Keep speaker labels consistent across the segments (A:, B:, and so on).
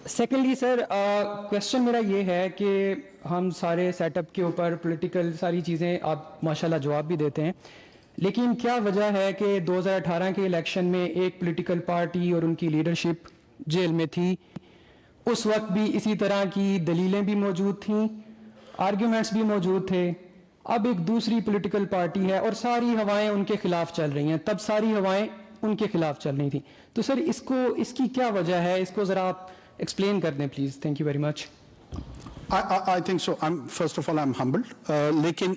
A: Secondly سر question میرا یہ ہے کہ ہم سارے سیٹ اپ کے اوپر پولیٹیکل ساری چیزیں آپ ماشاءاللہ جواب بھی دیتے ہیں، لیکن کیا وجہ ہے کہ 2018 کے الیکشن میں ایک پولیٹیکل پارٹی اور ان کی لیڈرشپ جیل میں تھی؟ اس وقت بھی اسی طرح کی دلیلیں بھی موجود تھیں، آرگیومنٹس بھی موجود تھے. اب ایک دوسری پولیٹیکل پارٹی ہے اور ساری ہوائیں ان کے خلاف چل رہی ہیں، تب ساری ہوائیں ان کے خلاف چل رہی تھیں. تو سر اس کی کیا وجہ ہے؟ اس کو ذرا آپ ایکسپلین کر دیں please. Thank you very much.
B: I think so. First of all, I'm humbled. لیکن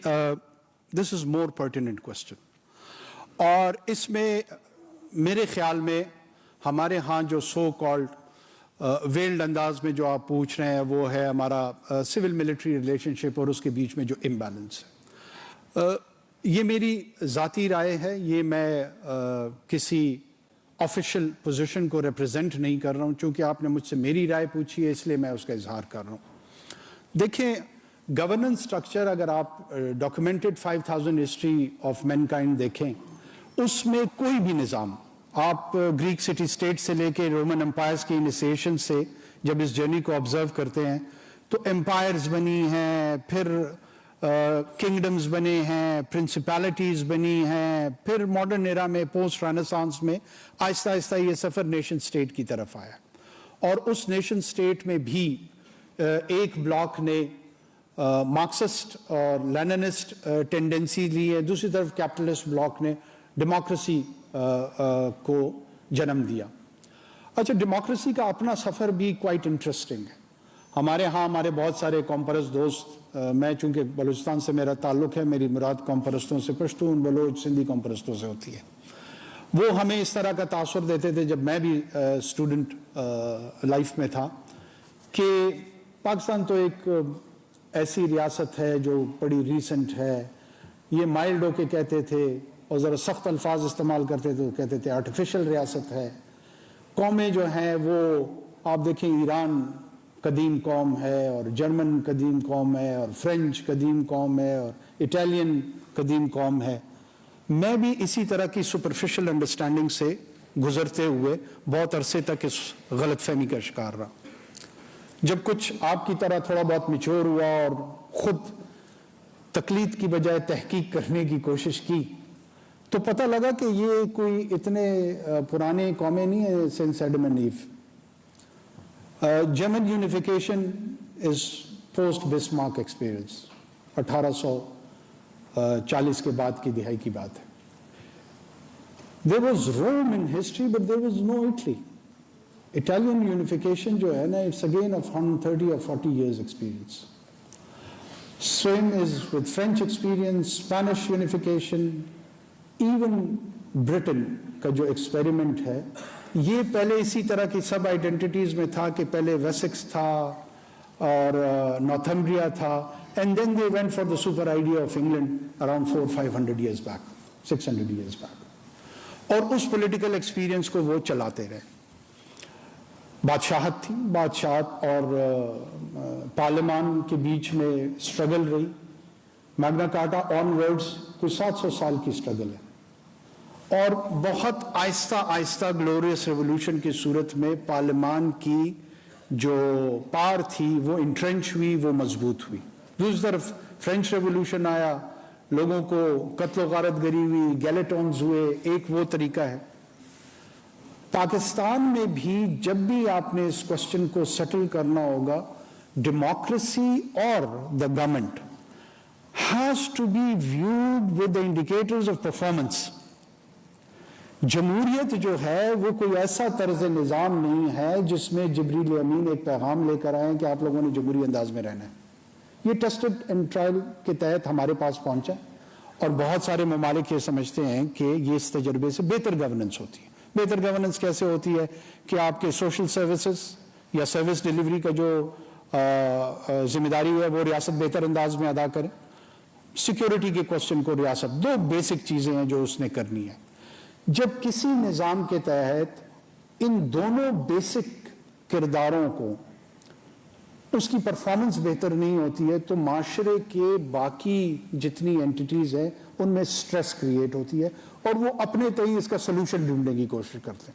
B: this is more pertinent question. اور اس میں میرے خیال میں ہمارے ہاں جو سو کالڈ ویلڈ انداز میں جو آپ پوچھ رہے ہیں وہ ہے ہمارا سول ملٹری ریلیشن شپ اور اس کے بیچ میں جو امبیلنس ہے. یہ میری ذاتی رائے ہے، یہ میں کسی آفیشیل پوزیشن کو ریپرزینٹ نہیں کر رہا ہوں. چونکہ آپ نے مجھ سے میری رائے پوچھی ہے اس لیے میں اس کا اظہار کر رہا ہوں. دیکھیں، گورننس سٹرکچر اگر آپ documented 5000 history of mankind دیکھیں، اس میں کوئی بھی نظام، آپ گریک سٹی اسٹیٹ سے لے کے رومن امپائرز کی انیسیشن سے جب اس جرنی کو آبزرو کرتے ہیں تو امپائرز بنی ہیں، پھر کنگڈمز بنے ہیں، پرنسپیلٹیز بنی ہیں، پھر ماڈرن ایرا میں پوسٹ رینیسانس میں آہستہ آہستہ یہ سفر نیشن سٹیٹ کی طرف آیا. اور اس نیشن سٹیٹ میں بھی ایک بلاک نے مارکسسٹ اور لیننسٹ ٹینڈنسی لی ہے، دوسری طرف کیپٹلسٹ بلاک نے ڈیموکریسی کو جنم دیا. اچھا، ڈیموکریسی کا اپنا سفر بھی کوائٹ انٹرسٹنگ ہے. ہمارے ہاں ہمارے بہت سارے کامپرس دوست، میں چونکہ بلوچستان سے میرا تعلق ہے، میری مراد کامپرستوں سے پشتون بلوچ سندھی کامپرستوں سے ہوتی ہے. وہ ہمیں اس طرح کا تاثر دیتے تھے جب میں بھی اسٹوڈنٹ لائف میں تھا کہ پاکستان تو ایک ایسی ریاست ہے جو بڑی ریسنٹ ہے. یہ مائلڈ ہو کے کہتے تھے اور ذرا سخت الفاظ استعمال کرتے تھے، وہ کہتے تھے آرٹیفیشل ریاست ہے. قومیں جو ہیں وہ آپ دیکھیں، ایران قدیم قوم ہے اور جرمن قدیم قوم ہے اور فرینچ قدیم قوم ہے اور اٹالین قدیم قوم ہے. میں بھی اسی طرح کی سپرفیشل انڈرسٹینڈنگ سے گزرتے ہوئے بہت عرصے تک اس غلط فہمی کا شکار رہا. جب کچھ آپ کی طرح تھوڑا بہت میچور ہوا اور خود تقلید کی بجائے تحقیق کرنے کی کوشش کی تو پتہ لگا کہ یہ کوئی اتنے پرانے قومیں نہیں ہیں. سنس ایڈم اینڈ ایو. German unification is post Bismarck experience, 1840 کے بعد کی دہائی کی بات ہے. There was Rome in history, but there was no Italy. Italian unification جو ہے نا، it's again of 130 or 40 years experience. Same is with French experience, Spanish unification, even Britain کا جو ایکسپیریمنٹ ہے، یہ پہلے اسی طرح کی سب آئیڈینٹیٹیز میں تھا کہ پہلے ویسکس تھا اور نارتھمبریا تھا، and then they went for the super idea of England around 400-500 years back, 600 years back. اور اس پولیٹیکل ایکسپیرینس کو وہ چلاتے رہے. بادشاہت تھی، بادشاہت اور پارلیمان کے بیچ میں اسٹرگل رہی. میگنا کارٹا آن ورڈز کوئی 700 سال کی اسٹرگل ہے. اور بہت آہستہ آہستہ گلوریس ریولوشن کی صورت میں پارلیمان کی جو پار تھی وہ انٹرنچ ہوئی، وہ مضبوط ہوئی. دوسری طرف فرینچ ریولوشن آیا، لوگوں کو قتل و غارت گری ہوئی، گیلیٹونز ہوئے، ایک وہ طریقہ ہے. پاکستان میں بھی جب بھی آپ نے اس کوسچن کو سیٹل کرنا ہوگا، ڈیموکریسی اور the government has to be viewed with the indicators of performance. جمہوریت جو ہے وہ کوئی ایسا طرز نظام نہیں ہے جس میں جبریل امین ایک پیغام لے کر آئیں کہ آپ لوگوں نے جمہوری انداز میں رہنا ہے. یہ ٹیسٹڈ اینڈ ٹرائل کے تحت ہمارے پاس پہنچا اور بہت سارے ممالک یہ سمجھتے ہیں کہ یہ اس تجربے سے بہتر گورننس ہوتی ہے. بہتر گورننس کیسے ہوتی ہے کہ آپ کے سوشل سروسز یا سروس ڈیلیوری کا جو ذمہ داری ہے وہ ریاست بہتر انداز میں ادا کرے. سیکیورٹی کے کوسچن کو ریاست، دو بیسک چیزیں ہیں جو اس نے کرنی ہے. جب کسی نظام کے تحت ان دونوں بیسک کرداروں کو اس کی پرفارمنس بہتر نہیں ہوتی ہے تو معاشرے کے باقی جتنی اینٹیٹیز ہیں ان میں سٹریس کریٹ ہوتی ہے اور وہ اپنے تئیں اس کا سلوشن ڈھونڈنے کی کوشش کرتے ہیں.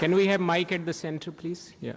C: Can we have mic at the center, please? Yeah.